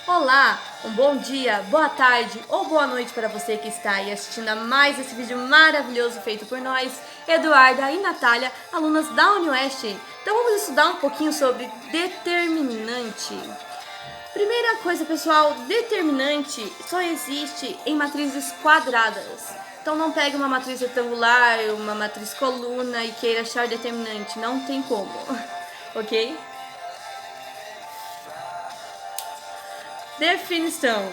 Olá, um bom dia, boa tarde ou boa noite para você que está aí assistindo a mais esse vídeo maravilhoso feito por nós, Eduarda e Natália, alunas da UniOeste. Então vamos estudar um pouquinho sobre determinante. Primeira coisa, pessoal, determinante só existe em matrizes quadradas. Então não pegue uma matriz retangular, uma matriz coluna e queira achar determinante, não tem como, ok? Definição.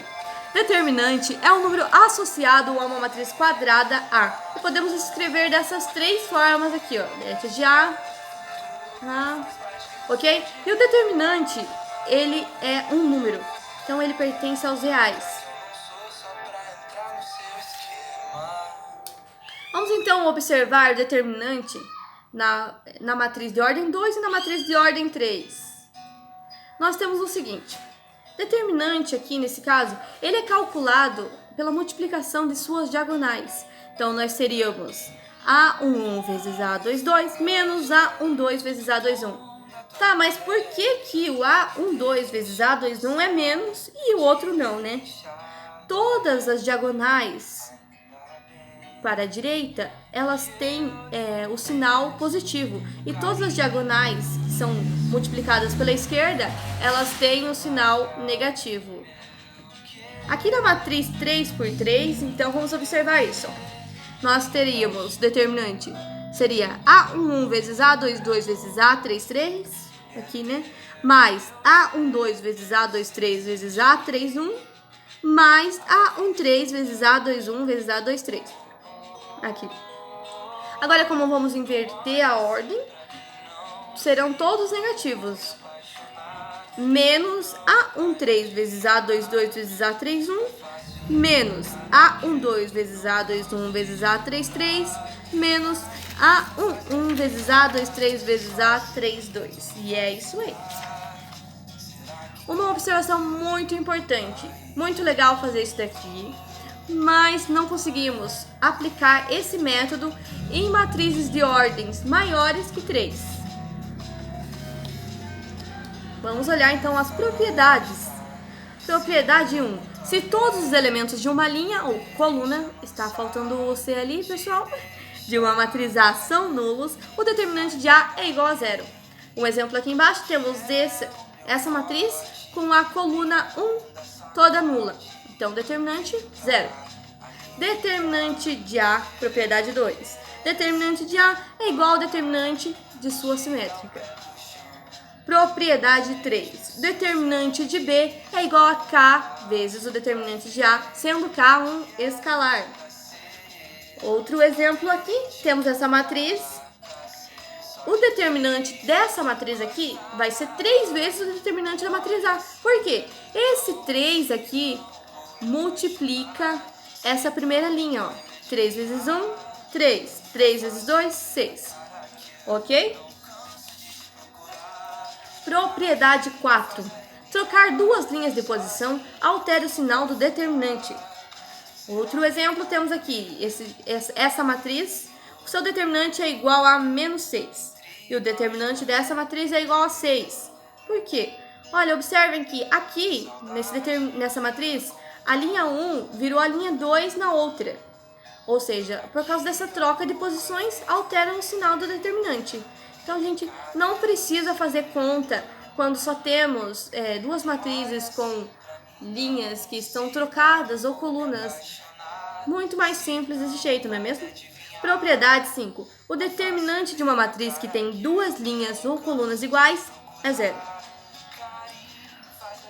Determinante é um número associado a uma matriz quadrada A. E podemos escrever dessas três formas aqui, ó. Letra de A, ok? E o determinante, ele é um número. Então ele pertence aos reais. Vamos então observar o determinante na matriz de ordem 2 e na matriz de ordem 3. Nós temos o seguinte. Determinante aqui, nesse caso, ele é calculado pela multiplicação de suas diagonais. Então, nós teríamos A11 vezes A22 menos A12 vezes A21. Tá, mas por que o A12 vezes A21 é menos e o outro não, né? Todas as diagonais para a direita, elas têm o sinal positivo. E todas as diagonais que são multiplicadas pela esquerda, elas têm o sinal negativo. Aqui na matriz 3 por 3, então vamos observar isso. Nós teríamos determinante, seria A11 vezes A22 vezes A33, aqui, né? Mais A12 vezes A23 vezes A31, mais A13 vezes A21 vezes A23. Aqui. Agora, como vamos inverter a ordem, serão todos negativos. Menos A13 vezes A22 vezes A31, menos A12 vezes A21 vezes A33, menos A11 vezes A23 vezes A32. E é isso aí. Uma observação muito importante. Muito legal fazer isso daqui. Mas não conseguimos aplicar esse método em matrizes de ordens maiores que 3. Vamos olhar então as propriedades. Propriedade 1. Se todos os elementos de uma linha ou coluna, está faltando o C ali, pessoal, de uma matriz A são nulos, o determinante de A é igual a 0. Um exemplo aqui embaixo, temos essa matriz com a coluna 1 toda nula. Então, determinante 0. Determinante de A, propriedade 2. Determinante de A é igual ao determinante de sua simétrica. Propriedade 3. Determinante de B é igual a K vezes o determinante de A, sendo K um escalar. Outro exemplo aqui, temos essa matriz. O determinante dessa matriz aqui vai ser 3 vezes o determinante da matriz A. Por quê? Esse 3 aqui multiplica essa primeira linha, ó. 3 vezes 1, 3. 3 vezes 2, 6. Ok? Propriedade 4. Trocar duas linhas de posição altera o sinal do determinante. Outro exemplo temos aqui. Essa matriz, o seu determinante é igual a menos 6. E o determinante dessa matriz é igual a 6. Por quê? Olha, observem que aqui, nessa matriz, a linha 1 virou a linha 2 na outra. Ou seja, por causa dessa troca de posições, altera o sinal do determinante. Então, gente, não precisa fazer conta quando só temos duas matrizes com linhas que estão trocadas ou colunas. Muito mais simples desse jeito, não é mesmo? Propriedade 5. O determinante de uma matriz que tem duas linhas ou colunas iguais é 0.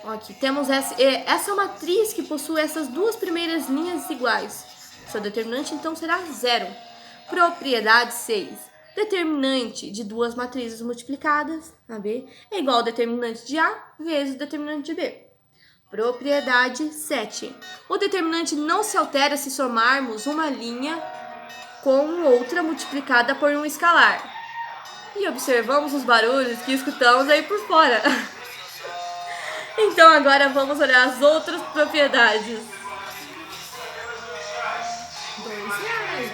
Aqui temos essa matriz que possui essas duas primeiras linhas iguais. Seu determinante, então, será 0. Propriedade 6. Determinante de duas matrizes multiplicadas, AB, é igual ao determinante de A vezes o determinante de B. Propriedade 7. O determinante não se altera se somarmos uma linha com outra multiplicada por um escalar. E observamos os barulhos que escutamos aí por fora. Então agora vamos olhar as outras propriedades. R$2.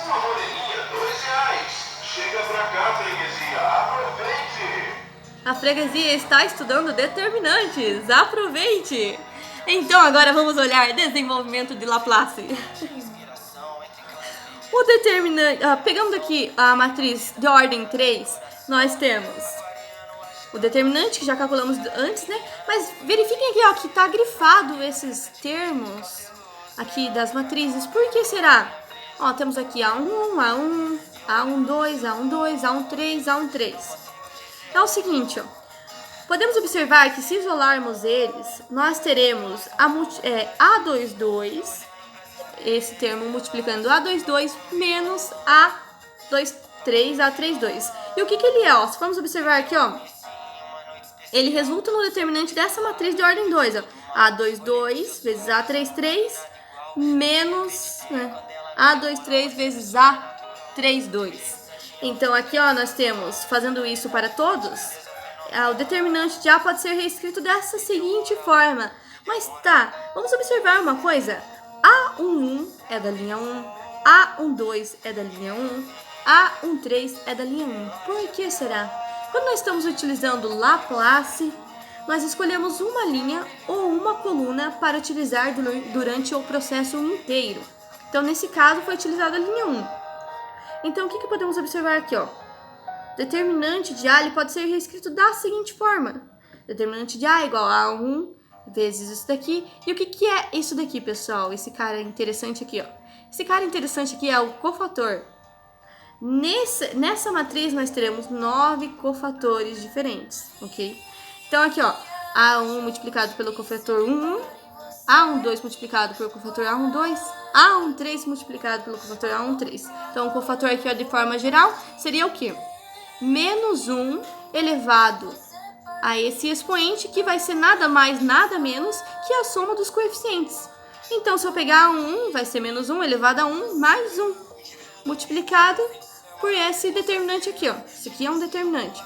Uma moreninha, R$2. Chega pra cá, freguesia, aproveite! A freguesia está estudando determinantes. Aproveite! Então agora vamos olhar desenvolvimento de Laplace. O determinante, pegando aqui a matriz de ordem 3, nós temos o determinante, que já calculamos antes, né? Mas verifiquem aqui, ó, que tá grifado esses termos aqui das matrizes. Por que será? Ó, temos aqui A1, A1, A12, A12, A13, A13. É o seguinte, ó. Podemos observar que se isolarmos eles, nós teremos A22, esse termo multiplicando A22 menos A23, A32. E o que ele é? Ó? Se formos observar aqui, ó, ele resulta no determinante dessa matriz de ordem 2. Ó. A22 vezes A33 menos, né, A23 vezes A32. Então aqui, ó, nós temos, fazendo isso para todos, o determinante de A pode ser reescrito dessa seguinte forma. Mas tá, vamos observar uma coisa. A11 é da linha 1, A12 é da linha 1, A13 é da linha 1. Por que será? Quando nós estamos utilizando Laplace, nós escolhemos uma linha ou uma coluna para utilizar durante o processo inteiro. Então, nesse caso, foi utilizada a linha 1. Então, o que podemos observar aqui, ó? Determinante de A ele pode ser reescrito da seguinte forma. Determinante de A é igual a 1 vezes isso daqui. E o que é isso daqui, pessoal? Esse cara interessante aqui, ó. Esse cara interessante aqui é o cofator. Nessa matriz, nós teremos 9 cofatores diferentes, ok? Então, aqui, ó, A1 multiplicado pelo cofator 1, A12 multiplicado pelo cofator A12, A13 multiplicado pelo cofator A13. Então, o cofator aqui, ó, de forma geral, seria o quê? Menos 1 elevado a esse expoente, que vai ser nada mais, nada menos que a soma dos coeficientes. Então, se eu pegar 1, vai ser menos 1 elevado a 1 mais 1, multiplicado por esse determinante aqui, ó. Isso aqui é um determinante.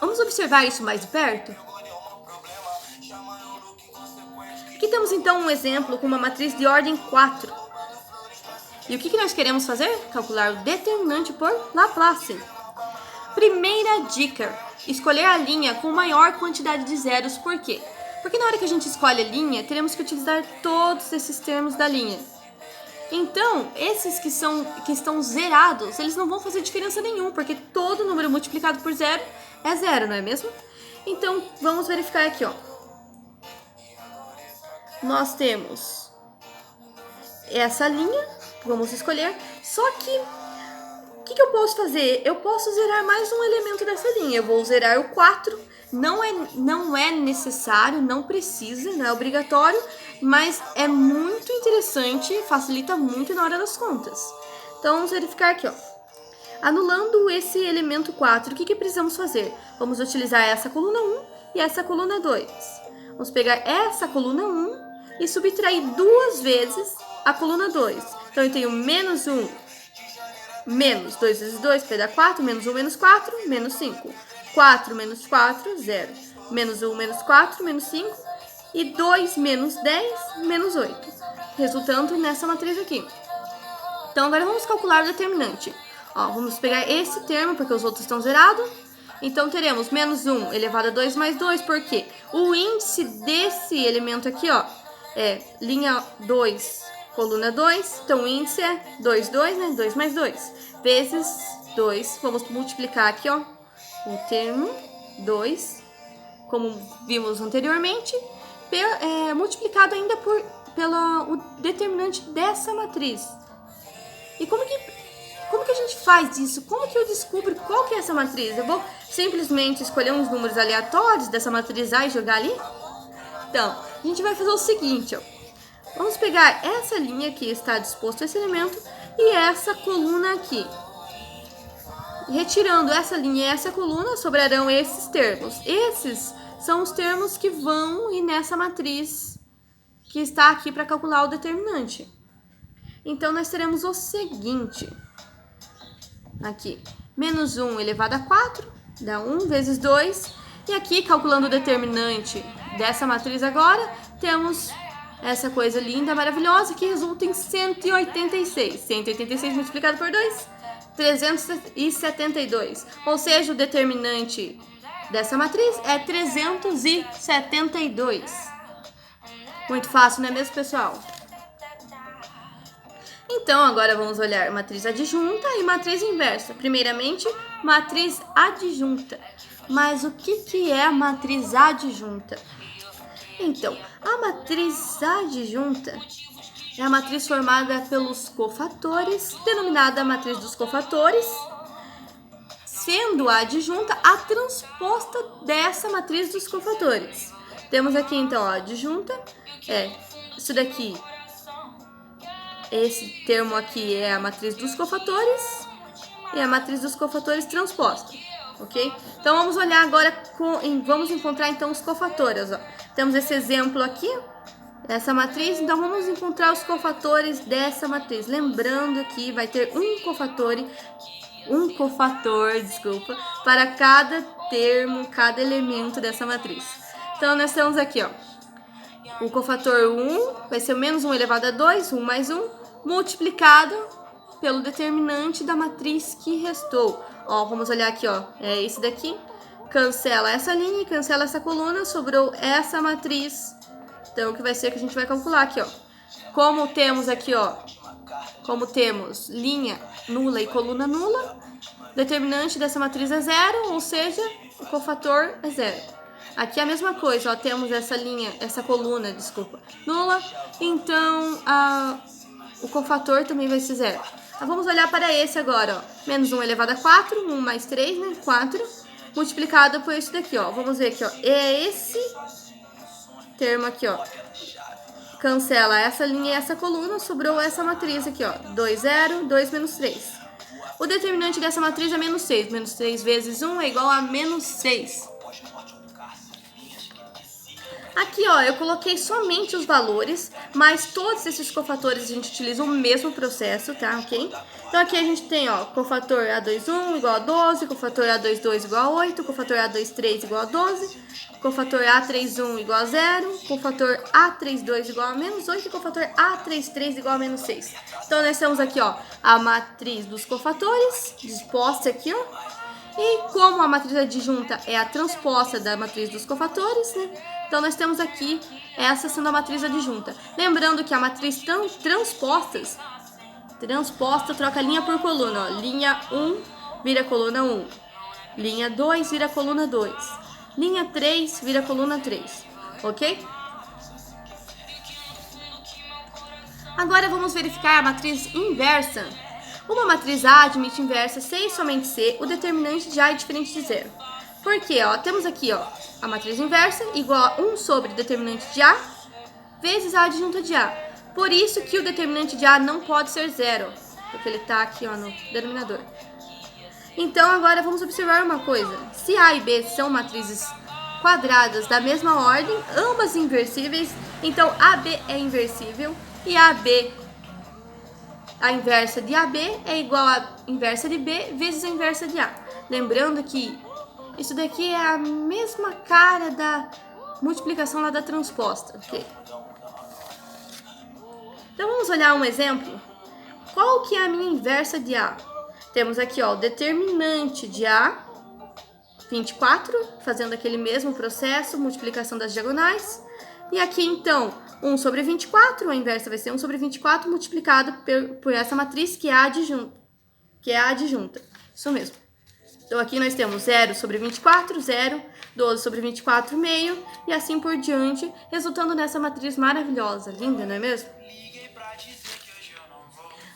Vamos observar isso mais de perto? Aqui temos, então, um exemplo com uma matriz de ordem 4. E o que nós queremos fazer? Calcular o determinante por Laplace. Primeira dica: escolher a linha com maior quantidade de zeros. Por quê? Porque na hora que a gente escolhe a linha, teremos que utilizar todos esses termos da linha. Então, esses que estão zerados, eles não vão fazer diferença nenhuma, porque todo número multiplicado por zero é zero, não é mesmo? Então, vamos verificar aqui, ó. Nós temos essa linha, vamos escolher, só que o que eu posso fazer? Eu posso zerar mais um elemento dessa linha. Eu vou zerar o 4. Não é necessário, não precisa, não é obrigatório, mas é muito interessante, facilita muito na hora das contas. Então, vamos verificar aqui, ó. Anulando esse elemento 4, o que precisamos fazer? Vamos utilizar essa coluna 1 e essa coluna 2. Vamos pegar essa coluna 1 e subtrair duas vezes a coluna 2. Então, eu tenho menos 1, menos 2 vezes 2, vai dar 4, menos 1, menos 4, menos 5. 4 menos 4, 0. Menos 1, menos 4, menos 5. E 2 menos 10, menos 8. Resultando nessa matriz aqui. Então, agora vamos calcular o determinante. Ó, vamos pegar esse termo, porque os outros estão zerados. Então, teremos menos 1 elevado a 2 mais 2, porque o índice desse elemento aqui, ó, é linha 2, coluna 2. Então, o índice é 2, 2, né? 2 mais 2. Vezes 2. Vamos multiplicar aqui, ó, o termo 2, como vimos anteriormente, multiplicado ainda pelo determinante dessa matriz. E como que a gente faz isso? Como que eu descubro qual que é essa matriz? Eu vou simplesmente escolher uns números aleatórios dessa matriz A e jogar ali? Então, a gente vai fazer o seguinte, ó. Vamos pegar essa linha que está disposto a esse elemento e essa coluna aqui. Retirando essa linha e essa coluna, sobrarão esses termos. Esses são os termos que vão ir nessa matriz que está aqui para calcular o determinante. Então, nós teremos o seguinte. Aqui, menos 1 elevado a 4, dá 1 vezes 2. E aqui, calculando o determinante dessa matriz agora, temos essa coisa linda, maravilhosa, que resulta em 186. 186 multiplicado por 2, 372. Ou seja, o determinante dessa matriz é 372. Muito fácil, não é mesmo, pessoal? Então, agora vamos olhar matriz adjunta e matriz inversa. Primeiramente, matriz adjunta. Mas o que é a matriz adjunta? Então, a matriz adjunta é a matriz formada pelos cofatores, denominada matriz dos cofatores, sendo a adjunta a transposta dessa matriz dos cofatores. Temos aqui, então, a adjunta, isso daqui, esse termo aqui é a matriz dos cofatores e a matriz dos cofatores transposta, ok? Então, vamos olhar agora, vamos encontrar, então, os cofatores, ó. Temos esse exemplo aqui, essa matriz, então vamos encontrar os cofatores dessa matriz. Lembrando que vai ter um cofator, para cada termo, cada elemento dessa matriz. Então, nós temos aqui, ó, o cofator 1 vai ser menos 1 elevado a 2, 1 mais 1, multiplicado pelo determinante da matriz que restou. Ó, vamos olhar aqui, ó, é esse daqui. Cancela essa linha e cancela essa coluna, sobrou essa matriz. Então, o que vai ser que a gente vai calcular aqui, ó. Como temos aqui, ó, como temos linha nula e coluna nula, determinante dessa matriz é 0, ou seja, o cofator é 0. Aqui é a mesma coisa, ó, temos essa coluna, nula, então o cofator também vai ser 0. Vamos olhar para esse agora, ó. Menos 1 elevado a 4, 1 mais 3, né, 4. Multiplicado por isso daqui, ó. Vamos ver aqui, ó. É esse termo aqui, ó. Cancela essa linha e essa coluna, sobrou essa matriz aqui, ó. 2, 0, 2 menos 3. O determinante dessa matriz é menos 6. Menos 3 vezes 1 é igual a menos 6. Aqui, ó, eu coloquei somente os valores, mas todos esses cofatores a gente utiliza o mesmo processo, tá? Ok? Então, aqui a gente tem, ó, cofator A21 igual a 12, cofator A22 igual a 8, cofator A23 igual a 12, cofator A31 igual a 0, cofator A32 igual a menos 8 e cofator A33 igual a menos 6. Então, nós temos aqui, ó, a matriz dos cofatores, disposta aqui, ó. E como a matriz adjunta é a transposta da matriz dos cofatores, né? Então, nós temos aqui essa sendo a matriz adjunta. Lembrando que a matriz transposta troca linha por coluna. Ó. Linha 1 vira coluna 1. Linha 2 vira coluna 2. Linha 3 vira coluna 3. Ok? Agora, vamos verificar a matriz inversa. Uma matriz A admite inversa C e somente C. O determinante de A é diferente de 0. Por quê? Ó, temos aqui, ó, a matriz inversa igual a 1 sobre o determinante de A vezes a adjunta de A. Por isso que o determinante de A não pode ser 0, porque ele está aqui, ó, no denominador. Então, agora vamos observar uma coisa. Se A e B são matrizes quadradas da mesma ordem, ambas inversíveis, então AB é inversível e a inversa de AB é igual à inversa de B vezes a inversa de A. Lembrando que isso daqui é a mesma cara da multiplicação lá da transposta, ok? Então, vamos olhar um exemplo. Qual que é a minha inversa de A? Temos aqui, ó, o determinante de A, 24, fazendo aquele mesmo processo, multiplicação das diagonais. E aqui, então, 1 sobre 24, a inversa vai ser 1 sobre 24 multiplicado por essa matriz que é a adjunta. Isso mesmo. Então, aqui nós temos 0 sobre 24, 0, 12 sobre 24, meio, e assim por diante, resultando nessa matriz maravilhosa, linda, não é mesmo?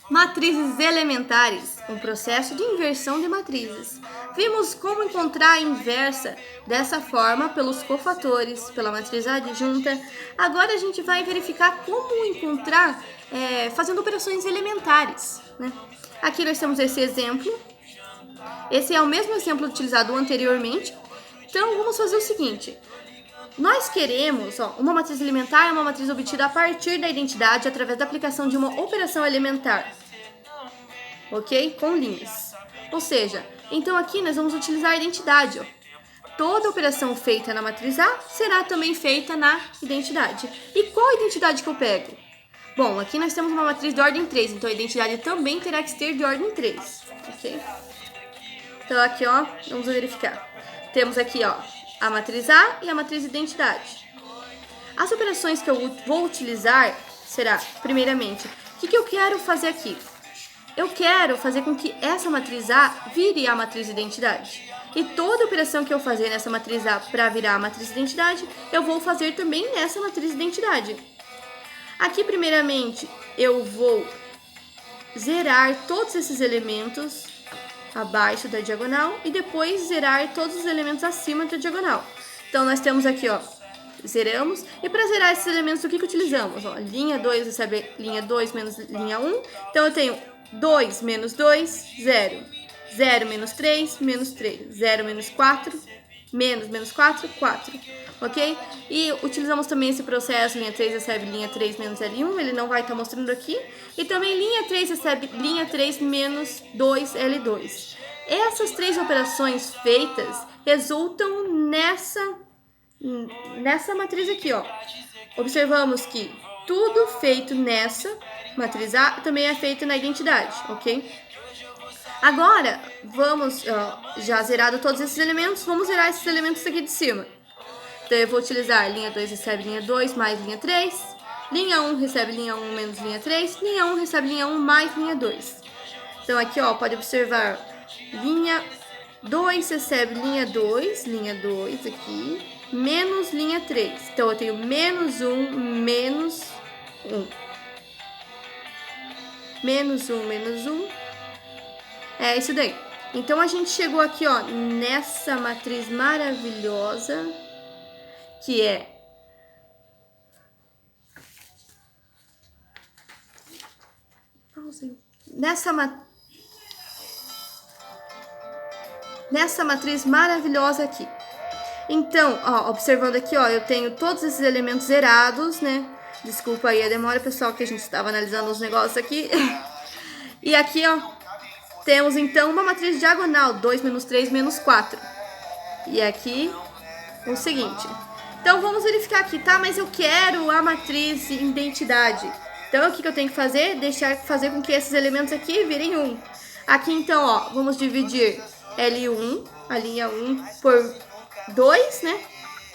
Matrizes elementares, um processo de inversão de matrizes. Vimos como encontrar a inversa dessa forma pelos cofatores, pela matriz adjunta. Agora a gente vai verificar como encontrar fazendo operações elementares, né? Aqui nós temos esse exemplo. Esse é o mesmo exemplo utilizado anteriormente. Então, vamos fazer o seguinte. Nós queremos, ó, uma matriz elementar é uma matriz obtida a partir da identidade através da aplicação de uma operação elementar. Ok? Com linhas. Ou seja, então aqui nós vamos utilizar a identidade. Ó. Toda operação feita na matriz A será também feita na identidade. E qual identidade que eu pego? Bom, aqui nós temos uma matriz de ordem 3, então a identidade também terá que ser de ordem 3. ok? Então aqui, ó, vamos verificar. Temos aqui, ó, a matriz A e a matriz identidade. As operações que eu vou utilizar será, primeiramente, o que eu quero fazer aqui? Eu quero fazer com que essa matriz A vire a matriz identidade. E toda operação que eu fazer nessa matriz A para virar a matriz identidade, eu vou fazer também nessa matriz identidade. Aqui, primeiramente, eu vou zerar todos esses elementos abaixo da diagonal e depois zerar todos os elementos acima da diagonal. Então, nós temos aqui, ó, zeramos. E para zerar esses elementos, o que utilizamos? Ó, linha 2 recebe linha 2 menos linha 1. Então, eu tenho 2 menos 2, 0. 0 menos 3, menos 3. 0 menos 4, menos 4, 4. Ok? E utilizamos também esse processo, linha 3 recebe linha 3 menos L1, ele não vai estar mostrando aqui. E também linha 3 recebe linha 3 menos 2L2. Essas três operações feitas resultam nessa matriz aqui, ó. Observamos que tudo feito nessa matriz A também é feito na identidade, ok? Agora, vamos, ó, já zerado todos esses elementos, vamos zerar esses elementos aqui de cima. Então, eu vou utilizar linha 2 recebe linha 2 mais linha 3. Linha 1 recebe linha 1 menos linha 3. Linha 1 recebe linha 1 mais linha 2. Então, aqui, ó, pode observar, linha 2 recebe linha 2 aqui, menos linha 3. Então, eu tenho menos 1, menos 1. Menos 1, menos 1. É isso daí. Então, a gente chegou aqui, ó, nessa matriz maravilhosa, que é nessa matriz maravilhosa aqui. Então, ó, observando aqui, ó, eu tenho todos esses elementos zerados, né? Desculpa aí a demora, pessoal, que a gente estava analisando os negócios aqui. E aqui, ó, temos então uma matriz diagonal, 2 menos 3 menos 4. E aqui o seguinte. Então, vamos verificar aqui, tá? Mas eu quero a matriz identidade. Então, o que eu tenho que fazer? Fazer com que esses elementos aqui virem 1. Aqui, então, ó, vamos dividir L1, a linha 1, por 2, né?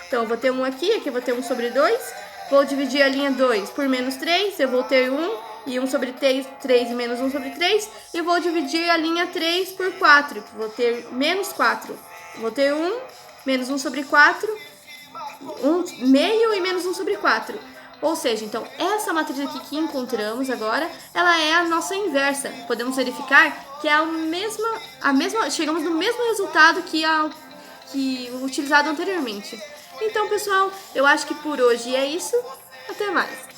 Então, eu vou ter 1 aqui eu vou ter 1 sobre 2. Vou dividir a linha 2 por menos 3, eu vou ter 1. E 1 sobre 3 e menos 1 sobre 3. E vou dividir a linha 3 por 4, vou ter menos 4. Vou ter 1, menos 1 sobre 4, 1 meio e menos 1 sobre 4. Ou seja, então, essa matriz aqui que encontramos agora, ela é a nossa inversa. Podemos verificar que é a mesma, chegamos no mesmo resultado que o utilizado anteriormente. Então, pessoal, eu acho que por hoje é isso. Até mais!